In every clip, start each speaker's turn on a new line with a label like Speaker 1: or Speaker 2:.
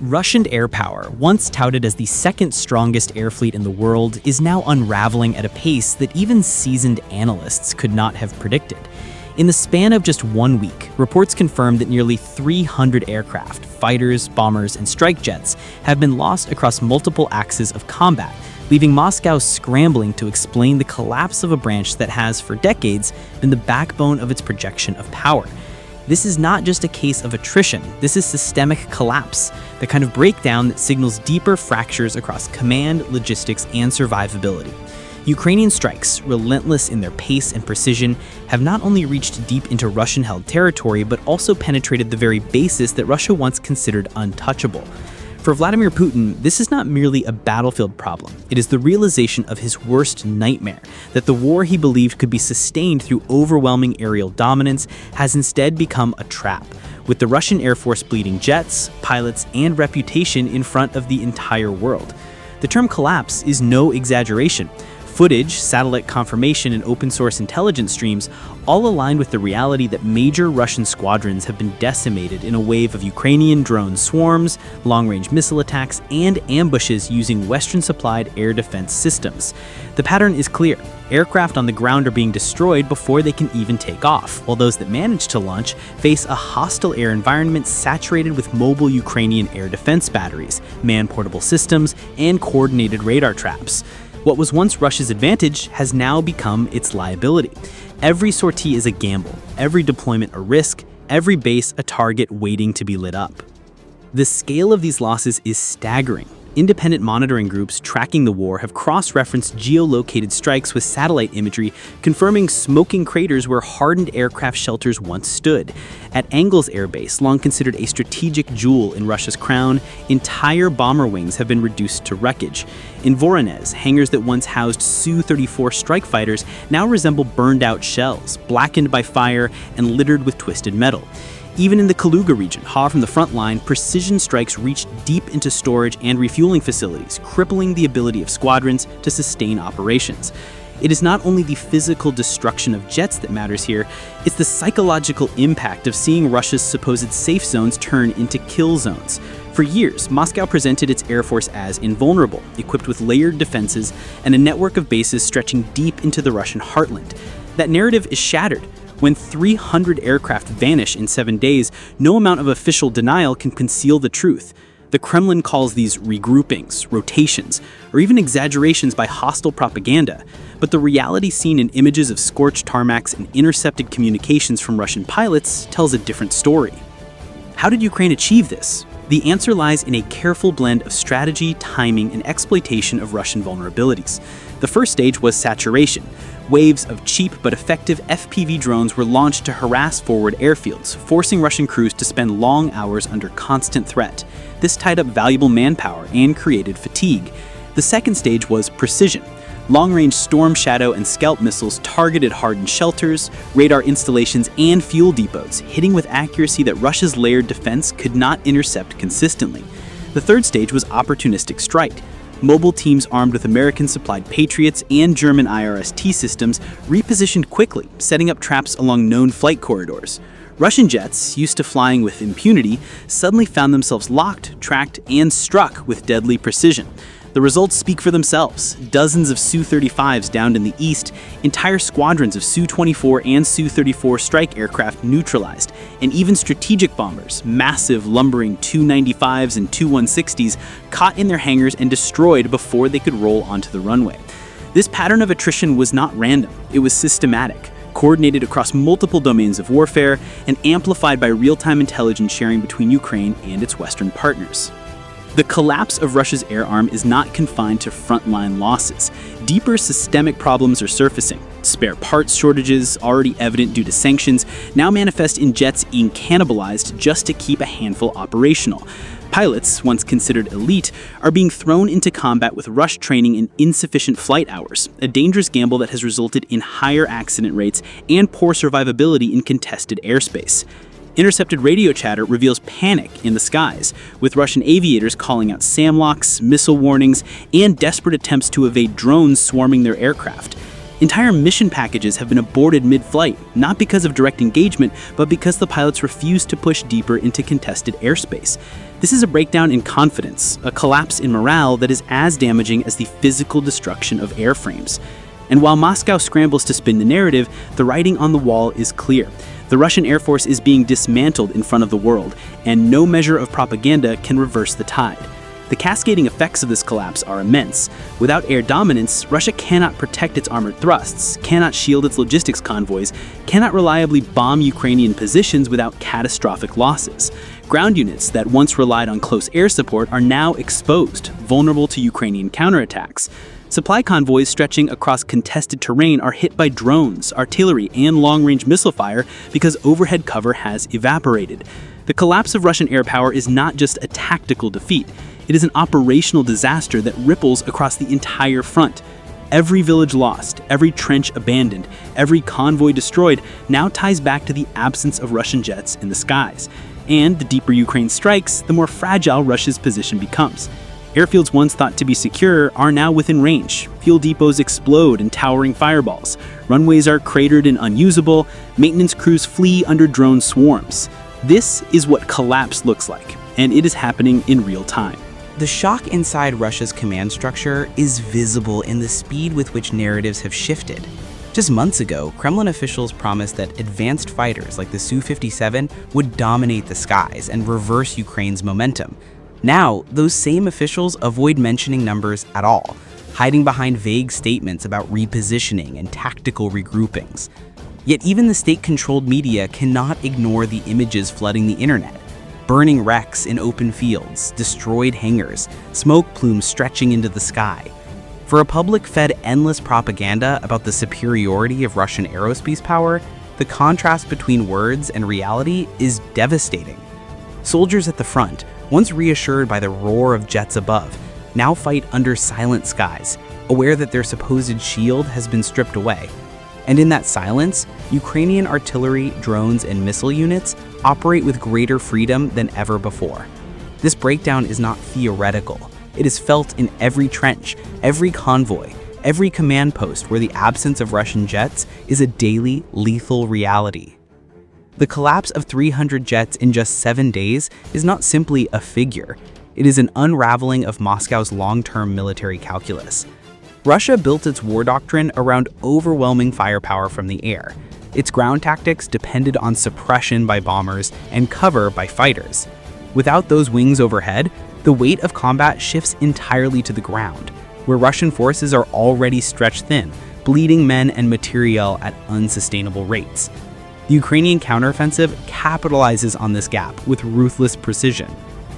Speaker 1: Russian air power, once touted as the second strongest air fleet in the world, is now unraveling at a pace that even seasoned analysts could not have predicted. In the span of just 1 week, reports confirmed that nearly 300 aircraft, fighters, bombers, and strike jets have been lost across multiple axes of combat, leaving Moscow scrambling to explain the collapse of a branch that has, for decades, been the backbone of its projection of power. This is not just a case of attrition, this is systemic collapse, the kind of breakdown that signals deeper fractures across command, logistics, and survivability. Ukrainian strikes, relentless in their pace and precision, have not only reached deep into Russian-held territory, but also penetrated the very basis that Russia once considered untouchable. For Vladimir Putin, this is not merely a battlefield problem. It is the realization of his worst nightmare, that the war he believed could be sustained through overwhelming aerial dominance has instead become a trap, with the Russian Air Force bleeding jets, pilots, and reputation in front of the entire world. The term collapse is no exaggeration. Footage, satellite confirmation, and open-source intelligence streams all align with the reality that major Russian squadrons have been decimated in a wave of Ukrainian drone swarms, long-range missile attacks, and ambushes using Western-supplied air defense systems. The pattern is clear. Aircraft on the ground are being destroyed before they can even take off, while those that manage to launch face a hostile air environment saturated with mobile Ukrainian air defense batteries, man-portable systems, and coordinated radar traps. What was once Russia's advantage has now become its liability. Every sortie is a gamble, every deployment a risk, every base a target waiting to be lit up. The scale of these losses is staggering. Independent monitoring groups tracking the war have cross-referenced geolocated strikes with satellite imagery, confirming smoking craters where hardened aircraft shelters once stood. At Engels Air Base, long considered a strategic jewel in Russia's crown, entire bomber wings have been reduced to wreckage. In Voronezh, hangars that once housed Su-34 strike fighters now resemble burned-out shells, blackened by fire and littered with twisted metal. Even in the Kaluga region, far from the front line, precision strikes reached deep into storage and refueling facilities, crippling the ability of squadrons to sustain operations. It is not only the physical destruction of jets that matters here, it's the psychological impact of seeing Russia's supposed safe zones turn into kill zones. For years, Moscow presented its air force as invulnerable, equipped with layered defenses and a network of bases stretching deep into the Russian heartland. That narrative is shattered. When 300 aircraft vanish in 7 days, no amount of official denial can conceal the truth. The Kremlin calls these regroupings, rotations, or even exaggerations by hostile propaganda. But the reality seen in images of scorched tarmacs and intercepted communications from Russian pilots tells a different story. How did Ukraine achieve this? The answer lies in a careful blend of strategy, timing, and exploitation of Russian vulnerabilities. The first stage was saturation. Waves of cheap but effective FPV drones were launched to harass forward airfields, forcing Russian crews to spend long hours under constant threat. This tied up valuable manpower and created fatigue. The second stage was precision. Long-range Storm Shadow and Scalp missiles targeted hardened shelters, radar installations, and fuel depots, hitting with accuracy that Russia's layered defense could not intercept consistently. The third stage was opportunistic strike. Mobile teams armed with American-supplied Patriots and German IRST systems repositioned quickly, setting up traps along known flight corridors. Russian jets, used to flying with impunity, suddenly found themselves locked, tracked, and struck with deadly precision. The results speak for themselves. Dozens of Su-35s downed in the east, entire squadrons of Su-24 and Su-34 strike aircraft neutralized, and even strategic bombers, massive lumbering Tu-95s and Tu-160s, caught in their hangars and destroyed before they could roll onto the runway. This pattern of attrition was not random, it was systematic, coordinated across multiple domains of warfare, and amplified by real-time intelligence sharing between Ukraine and its Western partners. The collapse of Russia's air arm is not confined to frontline losses. Deeper systemic problems are surfacing. Spare parts shortages, already evident due to sanctions, now manifest in jets being cannibalized just to keep a handful operational. Pilots, once considered elite, are being thrown into combat with rushed training and insufficient flight hours, a dangerous gamble that has resulted in higher accident rates and poor survivability in contested airspace. Intercepted radio chatter reveals panic in the skies, with Russian aviators calling out SAM-locks, missile warnings, and desperate attempts to evade drones swarming their aircraft. Entire mission packages have been aborted mid-flight, not because of direct engagement, but because the pilots refused to push deeper into contested airspace.
Speaker 2: This is a breakdown in confidence, a collapse in morale that is as damaging as the physical destruction of airframes. And while Moscow scrambles to spin the narrative, the writing on the wall is clear. The Russian Air Force is being dismantled in front of the world, and no measure of propaganda can reverse the tide. The cascading effects of this collapse are immense. Without air dominance, Russia cannot protect its armored thrusts, cannot shield its logistics convoys, cannot reliably bomb Ukrainian positions without catastrophic losses. Ground units that once relied on close air support are now exposed, vulnerable to Ukrainian counterattacks. Supply convoys stretching across contested terrain are hit by drones, artillery, and long-range missile fire because overhead cover has evaporated. The collapse of Russian air power is not just a tactical defeat. It is an operational disaster that ripples across the entire front. Every village lost, every trench abandoned, every convoy destroyed now ties back to the absence of Russian jets in the skies. And the deeper Ukraine strikes, the more fragile Russia's position becomes. Airfields once thought to be secure are now within range. Fuel depots explode in towering fireballs. Runways are cratered and unusable. Maintenance crews flee under drone swarms. This is what collapse looks like, and it is happening in real time.
Speaker 1: The shock inside Russia's command structure is visible in the speed with which narratives have shifted. Just months ago, Kremlin officials promised that advanced fighters like the Su-57 would dominate the skies and reverse Ukraine's momentum. Now, those same officials avoid mentioning numbers at all, hiding behind vague statements about repositioning and tactical regroupings. Yet even the state-controlled media cannot ignore the images flooding the internet. Burning wrecks in open fields, destroyed hangars, smoke plumes stretching into the sky. For a public fed endless propaganda about the superiority of Russian aerospace power, the contrast between words and reality is devastating. Soldiers at the front, once reassured by the roar of jets above, now fight under silent skies, aware that their supposed shield has been stripped away. And in that silence, Ukrainian artillery, drones, and missile units operate with greater freedom than ever before. This breakdown is not theoretical. It is felt in every trench, every convoy, every command post where the absence of Russian jets is a daily, lethal reality. The collapse of 300 jets in just 7 days is not simply a figure. It is an unraveling of Moscow's long-term military calculus. Russia built its war doctrine around overwhelming firepower from the air. Its ground tactics depended on suppression by bombers and cover by fighters. Without those wings overhead, the weight of combat shifts entirely to the ground, where Russian forces are already stretched thin, bleeding men and materiel at unsustainable rates. The Ukrainian counteroffensive capitalizes on this gap with ruthless precision.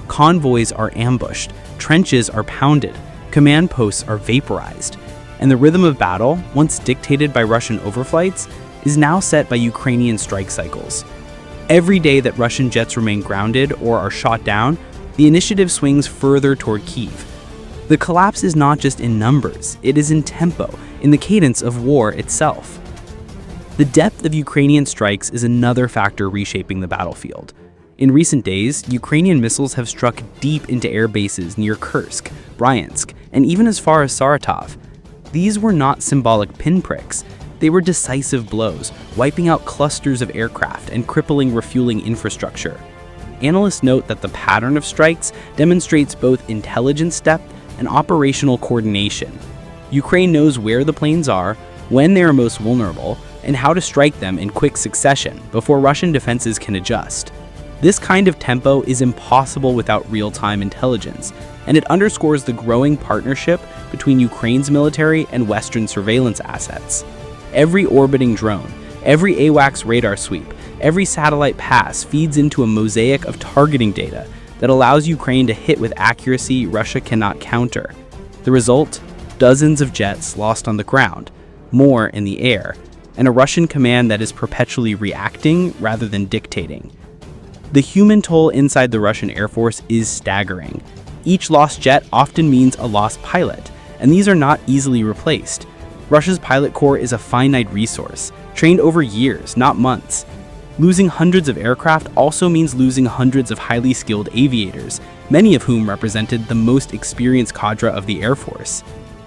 Speaker 1: Convoys are ambushed, trenches are pounded, command posts are vaporized, and the rhythm of battle, once dictated by Russian overflights, is now set by Ukrainian strike cycles. Every day that Russian jets remain grounded or are shot down, the initiative swings further toward Kyiv. The collapse is not just in numbers, it is in tempo, in the cadence of war itself. The depth of Ukrainian strikes is another factor reshaping the battlefield. In recent days, Ukrainian missiles have struck deep into air bases near Kursk, Bryansk, and even as far as Saratov. These were not symbolic pinpricks. They were decisive blows, wiping out clusters of aircraft and crippling refueling infrastructure. Analysts note that the pattern of strikes demonstrates both intelligence depth and operational coordination. Ukraine knows where the planes are, when they are most vulnerable, and how to strike them in quick succession before Russian defenses can adjust. This kind of tempo is impossible without real-time intelligence, and it underscores the growing partnership between Ukraine's military and Western surveillance assets. Every orbiting drone, every AWACS radar sweep, every satellite pass feeds into a mosaic of targeting data that allows Ukraine to hit with accuracy Russia cannot counter. The result? Dozens of jets lost on the ground, more in the air, and a Russian command that is perpetually reacting rather than dictating. The human toll inside the Russian Air Force is staggering. Each lost jet often means a lost pilot, and these are not easily replaced. Russia's pilot corps is a finite resource, trained over years, not months. Losing hundreds of aircraft also means losing hundreds of highly skilled aviators, many of whom represented the most experienced cadre of the Air Force.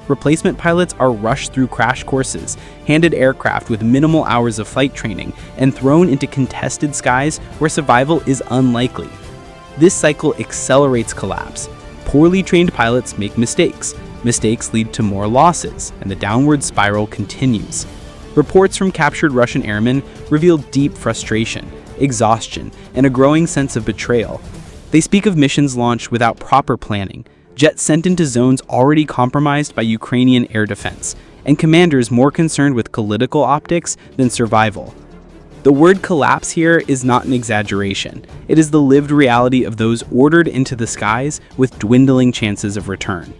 Speaker 1: Replacement pilots are rushed through crash courses, handed aircraft with minimal hours of flight training, and thrown into contested skies where survival is unlikely.
Speaker 2: This cycle accelerates collapse. Poorly trained pilots make mistakes. Mistakes lead to more losses, and the downward spiral continues. Reports from captured Russian airmen reveal deep frustration, exhaustion, and a growing sense of betrayal. They speak of missions launched without proper planning, jets sent into zones already compromised by Ukrainian air defense, and commanders more concerned with political optics than survival. The word collapse here is not an exaggeration. It is the lived reality of those ordered into the skies with dwindling chances of return.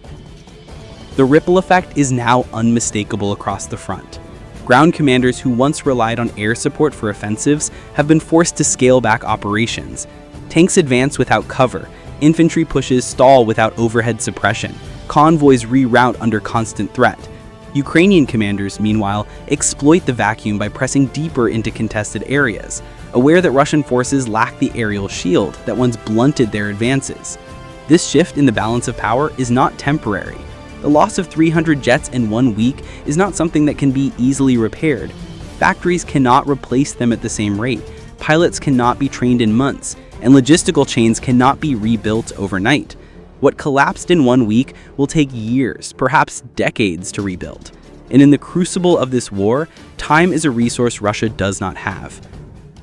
Speaker 2: The ripple effect is now unmistakable across the front. Ground commanders who once relied on air support for offensives have been forced to scale back operations. Tanks advance without cover, infantry pushes stall without overhead suppression, convoys reroute under constant threat. Ukrainian commanders, meanwhile, exploit the vacuum by pressing deeper into contested areas, aware that Russian forces lack the aerial shield that once blunted their advances. This shift in the balance of power is not temporary. The loss of 300 jets in 1 week is not something that can be easily repaired. Factories cannot replace them at the same rate, pilots cannot be trained in months, and logistical chains cannot be rebuilt overnight. What collapsed in 1 week will take years, perhaps decades, to rebuild. And in the crucible of this war, time is a resource Russia does not have.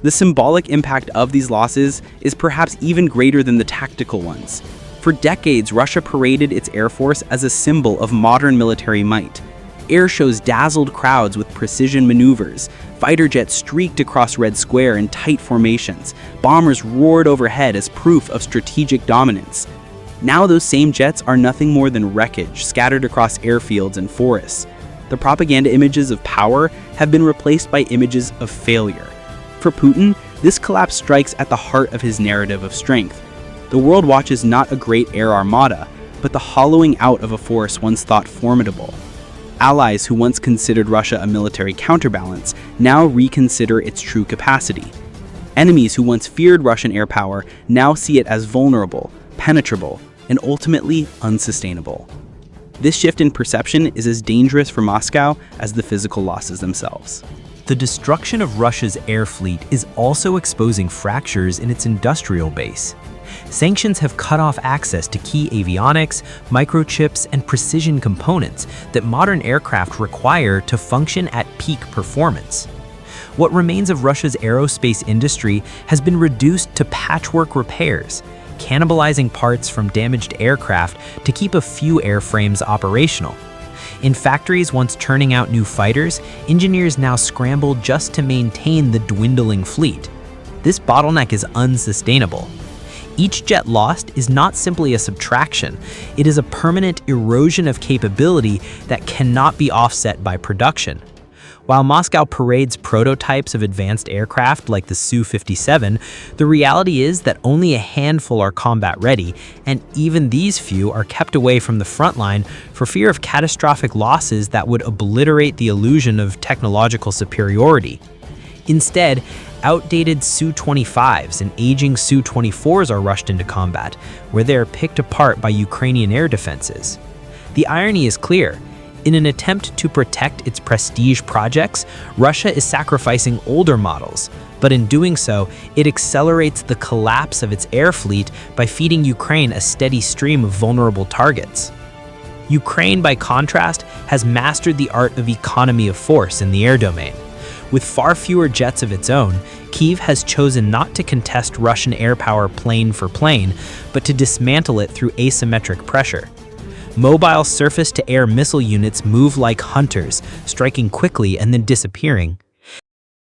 Speaker 2: The symbolic impact of these losses is perhaps even greater than the tactical ones. For decades, Russia paraded its air force as a symbol of modern military might. Air shows dazzled crowds with precision maneuvers. Fighter jets streaked across Red Square in tight formations. Bombers roared overhead as proof of strategic dominance. Now those same jets are nothing more than wreckage scattered across airfields and forests. The propaganda images of power have been replaced by images of failure. For Putin, this collapse strikes at the heart of his narrative of strength. The world watches not a great air armada, but the hollowing out of a force once thought formidable. Allies who once considered Russia a military counterbalance now reconsider its true capacity. Enemies who once feared Russian air power now see it as vulnerable, penetrable, and ultimately unsustainable. This shift in perception is as dangerous for Moscow as the physical losses themselves.
Speaker 3: The destruction of Russia's air fleet is also exposing fractures in its industrial base. Sanctions have cut off access to key avionics, microchips, and precision components that modern aircraft require to function at peak performance. What remains of Russia's aerospace industry has been reduced to patchwork repairs, cannibalizing parts from damaged aircraft to keep a few airframes operational. In factories once churning out new fighters, engineers now scramble just to maintain the dwindling fleet. This bottleneck is unsustainable. Each jet lost is not simply a subtraction, it is a permanent erosion of capability that cannot be offset by production. While Moscow parades prototypes of advanced aircraft like the Su-57, the reality is that only a handful are combat-ready, and even these few are kept away from the front line for fear of catastrophic losses that would obliterate the illusion of technological superiority. Instead, outdated Su-25s and aging Su-24s are rushed into combat, where they are picked apart by Ukrainian air defenses. The irony is clear. In an attempt to protect its prestige projects, Russia is sacrificing older models, but in doing so, it accelerates the collapse of its air fleet by feeding Ukraine a steady stream of vulnerable targets. Ukraine, by contrast, has mastered the art of economy of force in the air domain. With far fewer jets of its own, Kyiv has chosen not to contest Russian air power plane for plane, but to dismantle it through asymmetric pressure. Mobile surface-to-air missile units move like hunters, striking quickly and then disappearing.